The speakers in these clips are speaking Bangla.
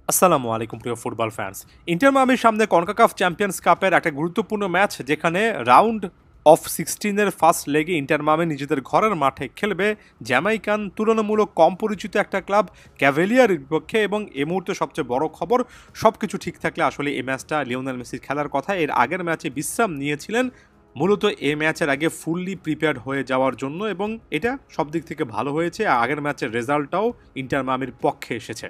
আসসালামু আলাইকুম প্রিয় ফুটবল ফ্যান্স। ইন্টার মায়ামির সামনে কনকাকাফ চ্যাম্পিয়ন্স কাপের একটা গুরুত্বপূর্ণ ম্যাচ, যেখানে রাউন্ড অফ 16-এর ফার্স্ট লেগে ইন্টার মায়ামি নিজেদের ঘরের মাঠে খেলবে জ্যামাইকান তুলনামূলক কম পরিচিত একটা ক্লাব ক্যাভেলিয়ারের বিপক্ষে। এবং এই মুহূর্তে সবচেয়ে বড় খবর, সব কিছু ঠিক থাকলে আসলে এই ম্যাচটা লিওনেল মেসির খেলার কথা। এর আগের ম্যাচে বিশ্রাম নিয়েছিলেন মূলত এই ম্যাচের আগে ফুললি প্রিপেয়ার্ড হয়ে যাওয়ার জন্য, এবং এটা সব দিক থেকে ভালো হয়েছে। আগের ম্যাচের রেজাল্টটাও ইন্টার মায়ামির পক্ষে এসেছে।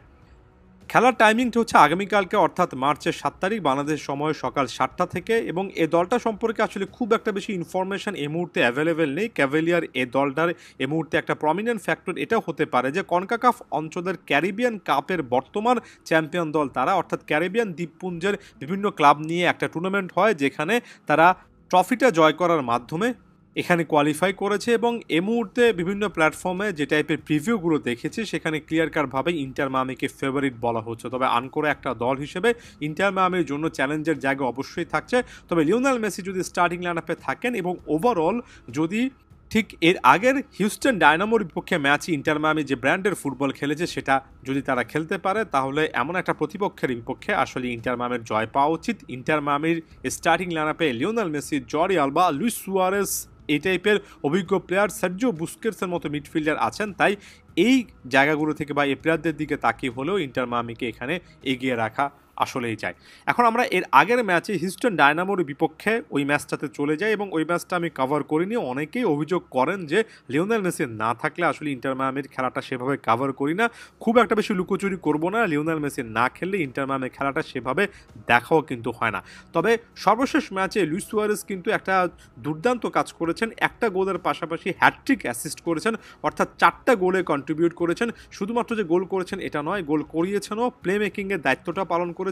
খেলার টাইমিংটা হচ্ছে আগামীকালকে, অর্থাৎ মার্চের 7 তারিখ বাংলাদেশ সময় সকাল 7টা থেকে। এবং এই দলটা সম্পর্কে আসলে খুব একটা বেশি ইনফরমেশন এই মুহূর্তে অ্যাভেলেবেল নেই। ক্যাভেলিয়ার এই দলটার এই মুহূর্তে একটা প্রমিনেন্ট ফ্যাক্টর এটাও হতে পারে যে কনকাকাফ অঞ্চলের ক্যারিবিয়ান কাপের বর্তমান চ্যাম্পিয়ন দল তারা, অর্থাৎ ক্যারিবিয়ান দ্বীপপুঞ্জের বিভিন্ন ক্লাব নিয়ে একটা টুর্নামেন্ট হয়, যেখানে তারা ট্রফিটা জয় করার মাধ্যমে এখানে কোয়ালিফাই করেছে। এবং এ মুহূর্তে বিভিন্ন প্ল্যাটফর্মে যে টাইপের প্রিভিউগুলো দেখেছি, সেখানে ক্লিয়ার কাটভাবে ইন্টার মায়ামিকে ফেভারিট বলা হচ্ছে। তবে আনকোরে একটা দল হিসেবে ইন্টার মায়ামির জন্য চ্যালেঞ্জের জায়গা অবশ্যই থাকছে। তবে লিওনেল মেসি যদি স্টার্টিং লাইনআপে থাকেন এবং ওভারঅল যদি ঠিক এর আগের হিউস্টন ডায়নামোর বিপক্ষে ম্যাচে ইন্টার মায়ামি যে ব্র্যান্ডের ফুটবল খেলেছে সেটা যদি তারা খেলতে পারে, তাহলে এমন একটা প্রতিপক্ষের বিপক্ষে আসলে ইন্টার মায়ামির জয় পাওয়া উচিত। ইন্টার মায়ামির স্টার্টিং লাইনআপে Lionel Messi, Jordi Alba, Luis Suarez এই টাইপের অভিজ্ঞ প্লেয়ার, সার্জিও বুস্কেটসের মতো মিডফিল্ডার আছেন। তাই এই জায়গাগুলো থেকে বা এই প্লেয়ারদের দিকে তাকিয়ে হলেও ইন্টার মায়ামিকে এখানে এগিয়ে রাখা আসলেই যায়। এখন আমরা এর আগের ম্যাচে হিউস্টন ডায়নামোর বিপক্ষে ওই ম্যাচটাতে চলে যাই, এবং ওই ম্যাচটা আমি কভার করিনি। অনেকেই অভিযোগ করেন যে লিওনেল মেসি না থাকলে আসলে ইন্টার মায়ামির খেলাটা সেভাবে কভার করি না। খুব একটা বেশি লুকোচুরি করবো না, লিওনেল মেসি না খেললে ইন্টার মায়ামির খেলাটা সেভাবে দেখাও কিন্তু হয় না। তবে সর্বশেষ ম্যাচে লুইস সুয়ারেস কিন্তু একটা দুর্দান্ত কাজ করেছেন। একটা গোলের পাশাপাশি হ্যাটট্রিক অ্যাসিস্ট করেছেন, অর্থাৎ 4টা গোলে কন্ট্রিবিউট করেছেন। শুধুমাত্র যে গোল করেছেন এটা নয়, গোল করিয়েছেনও, প্লে মেকিংয়ের দায়িত্বটা পালন করেছেন।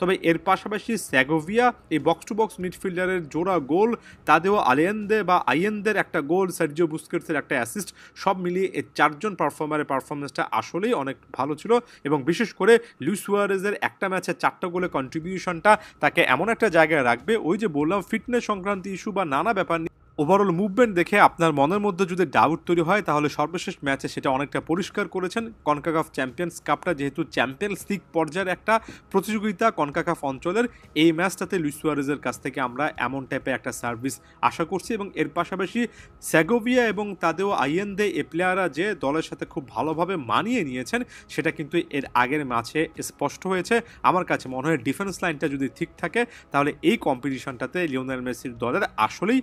তবে এর পাশাপাশি সেগোভিয়া এই বক্স টু বক্স মিডফিল্ডারের জোড়া গোল, তাদেও আলিয়েন্দে বা আইয়েন্দের একটা গোল, সার্জিও বুস্কেটসের একটা অ্যাসিস্ট, সব মিলিয়ে এই 4জন পারফর্মারের পারফরমেন্সটা আসলেই অনেক ভালো ছিল। এবং বিশেষ করে লুইস সুয়ারেজের একটা ম্যাচে 4টা গোলে কন্ট্রিবিউশনটা তাকে এমন একটা জায়গায় রাখবে, ওই যে বললাম ফিটনেস সংক্রান্ত ইস্যু বা নানা ব্যাপার ওভারঅল মুভমেন্ট দেখে আপনার মনের মধ্যে যদি ডাউট তৈরি হয়, তাহলে সর্বশেষ ম্যাচে সেটা অনেকটা পরিষ্কার করেছেন। কনকাকাফ চ্যাম্পিয়ন্স কাপটা যেহেতু চ্যাম্পিয়ন্স লিগ পর্যায়ের একটা প্রতিযোগিতা কনকাকাফ অঞ্চলের, এই ম্যাচটাতে লুইস সুয়ারেজের কাছ থেকে আমরা এমন টাইপের একটা সার্ভিস আশা করছি। এবং এর পাশাপাশি সেগোভিয়া এবং তাদেও আইয়েন্দে এ প্লেয়াররা যে দলের সাথে খুব ভালোভাবে মানিয়ে নিয়েছেন, সেটা কিন্তু এর আগের ম্যাচে স্পষ্ট হয়েছে। আমার কাছে মনে হয় ডিফেন্স লাইনটা যদি ঠিক থাকে, তাহলে এই কম্পিটিশনটাতে লিওনেল মেসির দলের আসলেই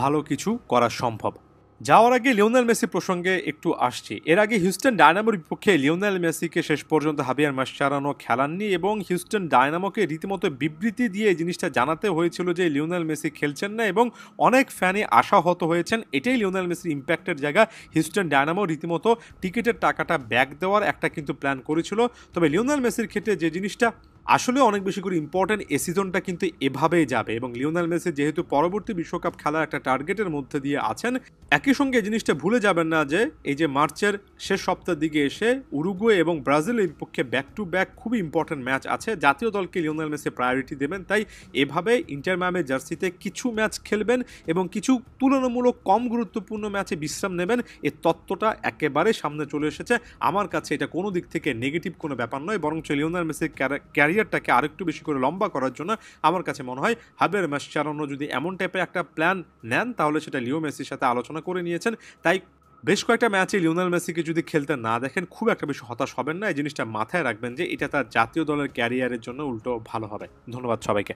ভালো কিছু করা সম্ভব। যাওয়ার আগে লিওনেল মেসি প্রসঙ্গে একটু আসছি। এর আগে হিউস্টন ডায়নামোর বিপক্ষে লিওনেল মেসিকে শেষ পর্যন্ত হাবিয়ার মাসচারানো খেলাননি, এবং হিউস্টন ডায়নামোকে রীতিমতো বিবৃতি দিয়ে এই জিনিসটা জানাতে হয়েছিল যে লিওনেল মেসি খেলছেন না, এবং অনেক ফ্যানই আশাহত হয়েছেন। এটাই লিওনেল মেসির ইম্প্যাক্টের জায়গা। হিউস্টন ডায়নামো রীতিমতো টিকিটের টাকাটা ব্যাক দেওয়ার একটা কিন্তু প্ল্যান করেছিল। তবে লিওনেল মেসির ক্ষেত্রে যে জিনিসটা আসলে অনেক বেশি করে ইম্পর্টেন্ট, এই সিজনটা কিন্তু এভাবেই যাবে। এবং লিওনেল মেসি যেহেতু পরবর্তী বিশ্বকাপ খেলার একটা টার্গেটের মধ্যে দিয়ে আছেন, একই সঙ্গে জিনিসটা ভুলে যাবেন না যে এই যে মার্চের শেষ সপ্তাহের দিকে এসে উরুগুয়ে এবং ব্রাজিলের বিপক্ষে ব্যাক টু ব্যাক খুবই ইম্পর্টেন্ট ম্যাচ আছে। জাতীয় দলকে লিওনেল মেসি প্রায়োরিটি দেবেন। তাই এভাবে ইন্টার মায়ামির জার্সিতে কিছু ম্যাচ খেলবেন এবং কিছু তুলনামূলক কম গুরুত্বপূর্ণ ম্যাচে বিশ্রাম নেবেন, এই তত্ত্বটা একেবারে সামনে চলে এসেছে। আমার কাছে এটা কোনো দিক থেকে নেগেটিভ কোনো ব্যাপার নয়, বরঞ্চ লিওনেল মেসির ক্যারিয়ারটাকে আরেকটু বেশি করে লম্বা করার জন্য আমার কাছে মনে হয় হাবিয়ার মাসচারানো যদি এমন টাইপের একটা প্ল্যান নেন, তাহলে সেটা লিও মেসির সাথে আলোচনা করে নিয়েছেন। তাই বেশ কয়েকটা ম্যাচে লিওনেল মেসিকে যদি খেলতে না দেখেন, খুব একটা বেশি হতাশ হবেন না। এই জিনিসটা মাথায় রাখবেন যে এটা তার জাতীয় দলের ক্যারিয়ারের জন্য উল্টো ভালো হবে। ধন্যবাদ সবাইকে।